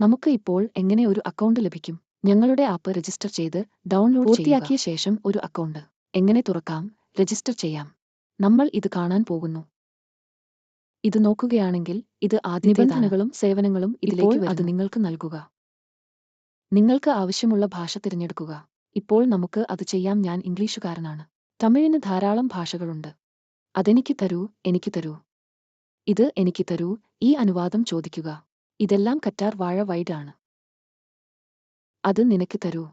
നമുക്ക് ഇപ്പോൾ എങ്ങനെ ഒരു അക്കൗണ്ട് ലഭിക്കും? ഞങ്ങളുടെ ആപ്പ് രജിസ്റ്റർ ചെയ്ത് ഡൗൺലോഡ് പൂർത്തിയാക്കിയ ശേഷം ഒരു അക്കൗണ്ട് എങ്ങനെ തുറക്കാം, രജിസ്റ്റർ ചെയ്യാം. നമ്മൾ ഇത് കാണാൻ പോകുന്നു. ഇത് നോക്കുകയാണെങ്കിൽ ഇത് ആദ്യത്തേതാണ്. നിബന്ധനകളും സേവനങ്ങളും ഇതിലേക്ക് വരുന്നു. അത് നിങ്ങൾക്ക് നൽകുക. നിങ്ങൾക്ക് ആവശ്യമുള്ള ഭാഷ തിരഞ്ഞെടുക്കുക. ഇപ്പോൾ നമുക്ക് അത് ചെയ്യാം. ഞാൻ ഇംഗ്ലീഷുകാരനാണ്. തമിഴിന് ധാരാളം ഭാഷകളുണ്ട്. അതെനിക്ക് തരൂ, എനിക്ക് തരൂ. ഇത് എനിക്ക് തരൂ, ഈ അനുവാദം ചോദിക്കുക. ഇതെല്ലാം കറ്റാർ വാഴ വൈഡ് ആണ്. അത് നിനക്ക് തരൂ.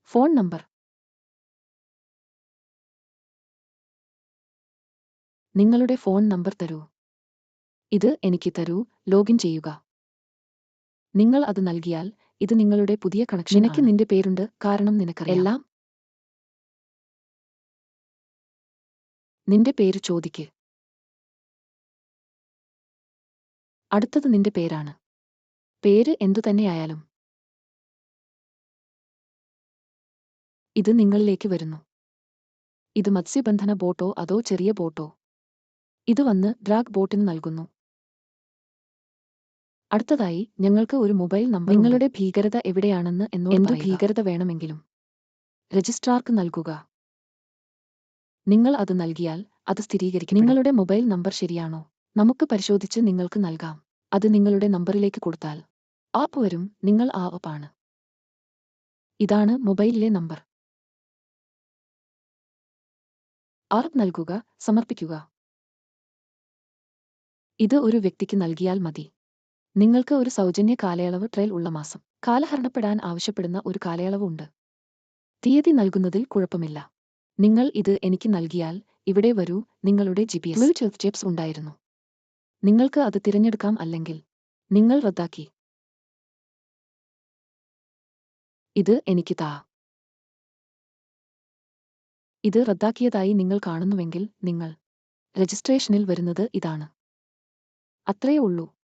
Phone number. നിങ്ങളുടെ ഫോൺ നമ്പർ തരൂ. ഇത് എനിക്ക് തരൂ, ലോഗിൻ ചെയ്യുക. നിങ്ങൾ അത് നൽകിയാൽ ഇത് നിങ്ങളുടെ പുതിയ കണക്ഷൻ. നിനക്ക് നിന്റെ പേരുണ്ട്, കാരണം നിനക്കറിയാം. എല്ലാം നിന്റെ പേര് ചോദിക്ക്. അടുത്തത് നിന്റെ പേരാണ്. പേര് എന്തുതന്നെയായാലും ഇത് നിങ്ങളിലേക്ക് വരുന്നു. ഇത് മത്സ്യബന്ധന ബോട്ടോ അതോ ചെറിയ ബോട്ടോ? ഇത് വന്ന് ഡ്രാഗ് ബോട്ടിന് നൽകുന്നു. അടുത്തതായി ഞങ്ങൾക്ക് ഒരു മൊബൈൽ നമ്പർ. നിങ്ങളുടെ ഭീകരത എവിടെയാണെന്ന് എന്നോട് പറയുക. എന്തു ഭീകരത വേണമെങ്കിലും രജിസ്ട്രാർക്ക് നൽകുക. നിങ്ങൾ അത് നൽകിയാൽ അത് സ്ഥിരീകരിക്കും. നിങ്ങളുടെ മൊബൈൽ നമ്പർ ശരിയാണോ? നമുക്ക് പരിശോധിച്ച് നിങ്ങൾക്ക് നൽകാം. അത് നിങ്ങളുടെ നമ്പറിലേക്ക് കൊടുത്താൽ ആപ്പ് വരും. നിങ്ങൾ ആ ആപ്പാണ്. ഇതാണ് മൊബൈലിലെ നമ്പർ. ആപ്പ് നൽകുക, സമർപ്പിക്കുക. ഇത് ഒരു വ്യക്തിക്ക് നൽകിയാൽ മതി. നിങ്ങൾക്ക് ഒരു സൗജന്യ കാലയളവ് ട്രയൽ ഉള്ള മാസം കാലഹരണപ്പെടാൻ ആവശ്യപ്പെടുന്ന ഒരു കാലയളവ് ഉണ്ട്. തീയതി നൽകുന്നതിൽ കുഴപ്പമില്ല. നിങ്ങൾ ഇത് എനിക്ക് നൽകിയാൽ ഇവിടെ വരൂ. നിങ്ങളുടെ GPS Bluetooth ചിപ്സ് ഉണ്ടായിരുന്നു. നിങ്ങൾക്ക് അത് തിരഞ്ഞെടുക്കാം, അല്ലെങ്കിൽ നിങ്ങൾ റദ്ദാക്കി. ഇത് എനിക്ക് താ. ഇത് റദ്ദാക്കിയതായി നിങ്ങൾ കാണുന്നുവെങ്കിൽ നിങ്ങൾ രജിസ്ട്രേഷനിൽ വരുന്നത് ഇതാണ്. അത്രയേ ഉള്ളൂ.